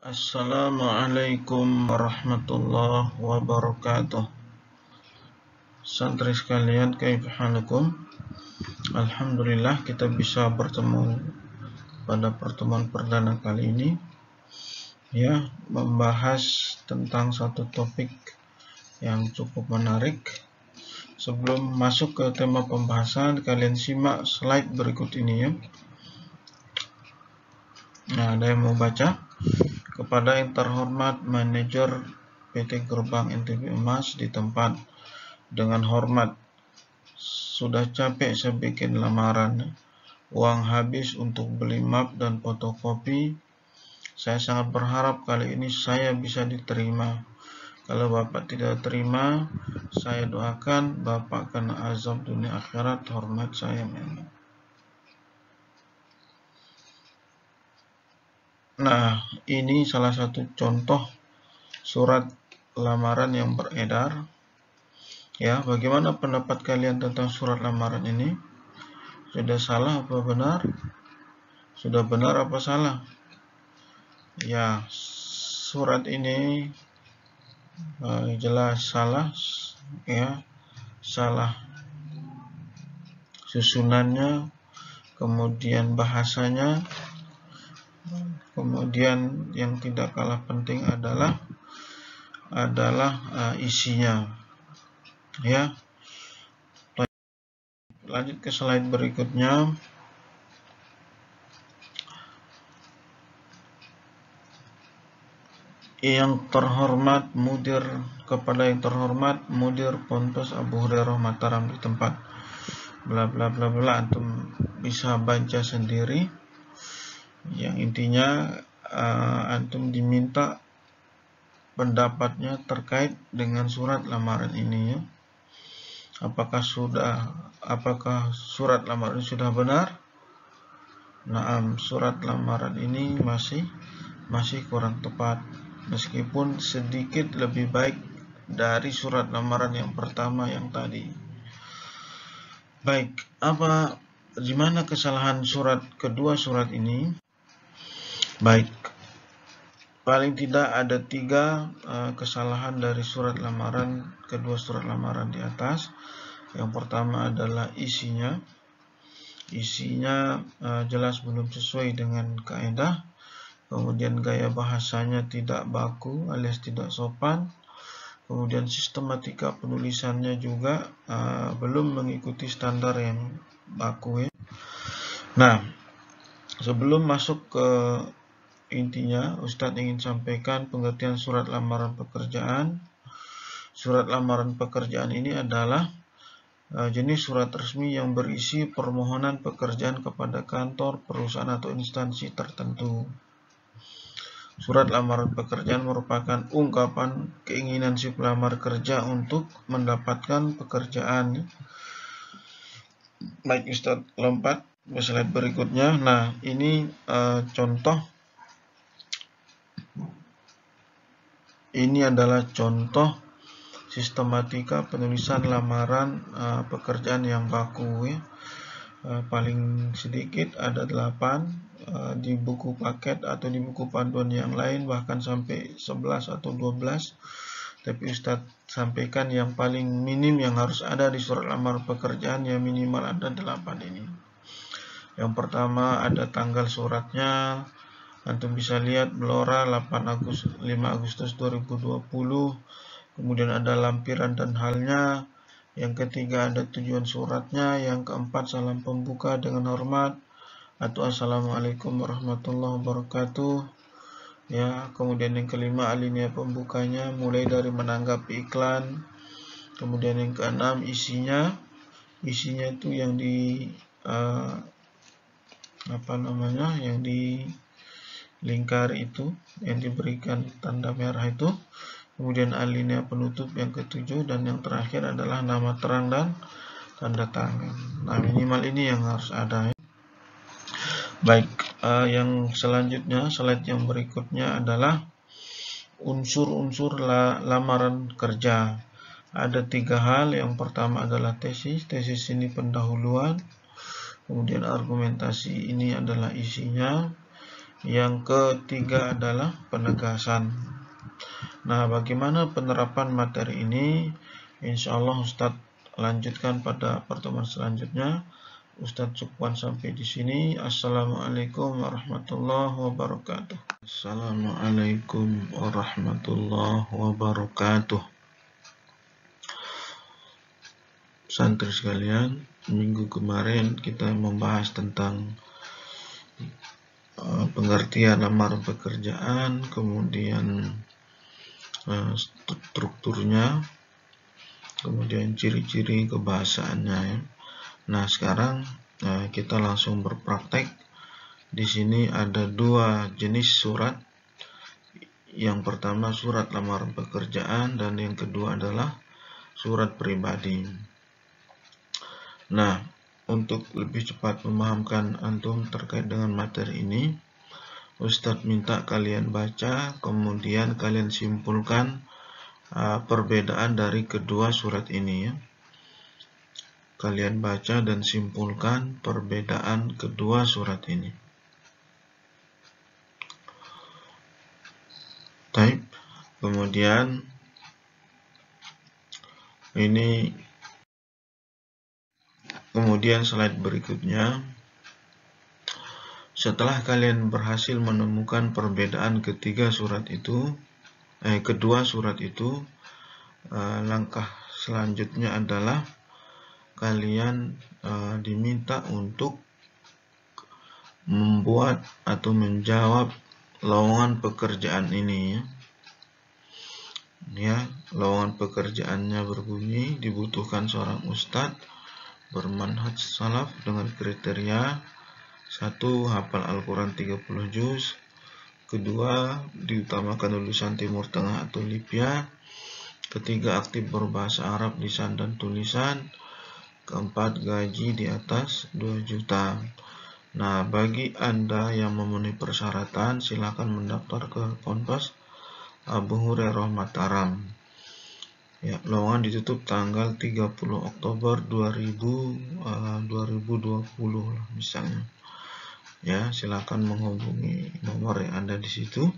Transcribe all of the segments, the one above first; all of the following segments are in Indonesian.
Assalamualaikum warahmatullahi wabarakatuh. Santri sekalian, kaifa halukum? Alhamdulillah kita bisa bertemu pada pertemuan perdana kali ini, ya, membahas tentang satu topik yang cukup menarik. Sebelum masuk ke tema pembahasan, kalian simak slide berikut ini, ya. Nah, ada yang mau baca? Kepada yang terhormat manajer PT Gerbang NTB Emas di tempat, dengan hormat, sudah capek saya bikin lamaran, uang habis untuk beli map dan fotokopi. Saya sangat berharap kali ini saya bisa diterima. Kalau Bapak tidak terima, saya doakan Bapak kena azab dunia akhirat. Hormat saya memang. Nah, ini salah satu contoh surat lamaran yang beredar. Ya, bagaimana pendapat kalian tentang surat lamaran ini? Sudah salah apa benar? Sudah benar apa salah? Ya, surat ini jelas salah, ya, salah susunannya, kemudian bahasanya, kemudian yang tidak kalah penting adalah isinya, ya. Lanjut ke slide berikutnya. Kepada yang terhormat Mudir Ponpes Abu Hurairah Mataram di tempat, bla bla bla bla, antum bisa baca sendiri. Yang intinya antum diminta pendapatnya terkait dengan surat lamaran ini, ya. Apakah surat lamaran ini sudah benar? Naam, surat lamaran ini masih kurang tepat, meskipun sedikit lebih baik dari surat lamaran yang pertama yang tadi. Baik, di mana kesalahan kedua surat ini? Baik, paling tidak ada 3 kesalahan dari kedua surat lamaran di atas. Yang pertama adalah isinya jelas belum sesuai dengan kaidah. Kemudian gaya bahasanya tidak baku alias tidak sopan. Kemudian sistematika penulisannya juga belum mengikuti standar yang baku, ya. Nah, sebelum masuk ke intinya, Ustadz ingin sampaikan pengertian surat lamaran pekerjaan. Surat lamaran pekerjaan ini adalah jenis surat resmi yang berisi permohonan pekerjaan kepada kantor, perusahaan atau instansi tertentu. Surat lamaran pekerjaan merupakan ungkapan keinginan si pelamar kerja untuk mendapatkan pekerjaan. Baik, Ustadz lompat ke slide berikutnya. Nah, ini ini adalah contoh sistematika penulisan lamaran pekerjaan yang baku, ya. Paling sedikit ada 8, di buku paket atau di buku panduan yang lain bahkan sampai 11 atau 12. Tapi Ustadz sampaikan yang paling minim yang harus ada di surat lamaran pekerjaan, ya minimal ada 8 ini. Yang pertama ada tanggal suratnya. Antum bisa lihat Blora 5 Agustus 2020. Kemudian ada lampiran dan halnya. Yang ketiga ada tujuan suratnya. Yang keempat salam pembuka dengan hormat atau Assalamualaikum warahmatullahi wabarakatuh, ya. Kemudian yang kelima alinea pembukanya mulai dari menanggapi iklan. Kemudian yang keenam isinya itu yang yang di lingkar itu, yang diberikan tanda merah itu. Kemudian alinea penutup yang ke-7, dan yang terakhir adalah nama terang dan tanda tangan. Nah, minimal ini yang harus ada, ya. Baik, yang selanjutnya, slide yang berikutnya adalah unsur-unsur lamaran kerja. Ada 3 hal. Yang pertama adalah tesis. Tesis ini pendahuluan. Kemudian argumentasi ini adalah isinya. Yang ketiga adalah penegasan. Nah, bagaimana penerapan materi ini? Insya Allah Ustadz lanjutkan pada pertemuan selanjutnya. Ustadz cukupkan sampai di sini. Assalamualaikum warahmatullahi wabarakatuh. Assalamualaikum warahmatullahi wabarakatuh. Santri sekalian, minggu kemarin kita membahas tentang pengertian lamaran pekerjaan, kemudian strukturnya, kemudian ciri-ciri kebahasaannya. Nah, sekarang kita langsung berpraktek. Di sini ada dua jenis surat. Yang pertama surat lamaran pekerjaan dan yang kedua adalah surat pribadi. Nah, untuk lebih cepat memahamkan antum terkait dengan materi ini, Ustadz minta kalian baca, kemudian kalian simpulkan perbedaan dari kedua surat ini ya. Kalian baca dan simpulkan perbedaan kedua surat ini. Baik. Kemudian slide berikutnya. Setelah kalian berhasil menemukan perbedaan kedua surat itu, langkah selanjutnya adalah kalian diminta untuk membuat atau menjawab lowongan pekerjaan ini ya. Lowongan pekerjaannya berbunyi, dibutuhkan seorang ustadz bermanhaj salaf dengan kriteria: 1. Hafal Al-Quran 30 juz. 2. Diutamakan lulusan Timur Tengah atau Libya. 3. Aktif berbahasa Arab lisan dan tulisan. 4. Gaji di atas 2 juta. Nah, bagi Anda yang memenuhi persyaratan, silakan mendaftar ke Ponpes Abu Hurairah Mataram. Ya, lowongan ditutup tanggal 30 Oktober 2020 misalnya. Ya, silakan menghubungi nomor yang ada di situ.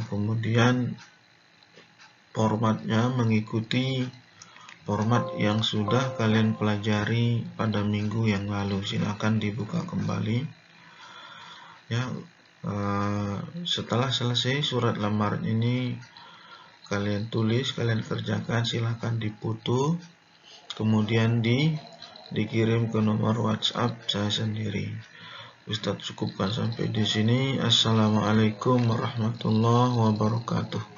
Kemudian formatnya mengikuti format yang sudah kalian pelajari pada minggu yang lalu. Silakan dibuka kembali. Ya, setelah selesai surat lamaran ini kalian tulis, kalian kerjakan, silakan dipoto, kemudian dikirim ke nomor WhatsApp saya sendiri. Ustadz cukupkan sampai di sini. Assalamualaikum warahmatullahi wabarakatuh.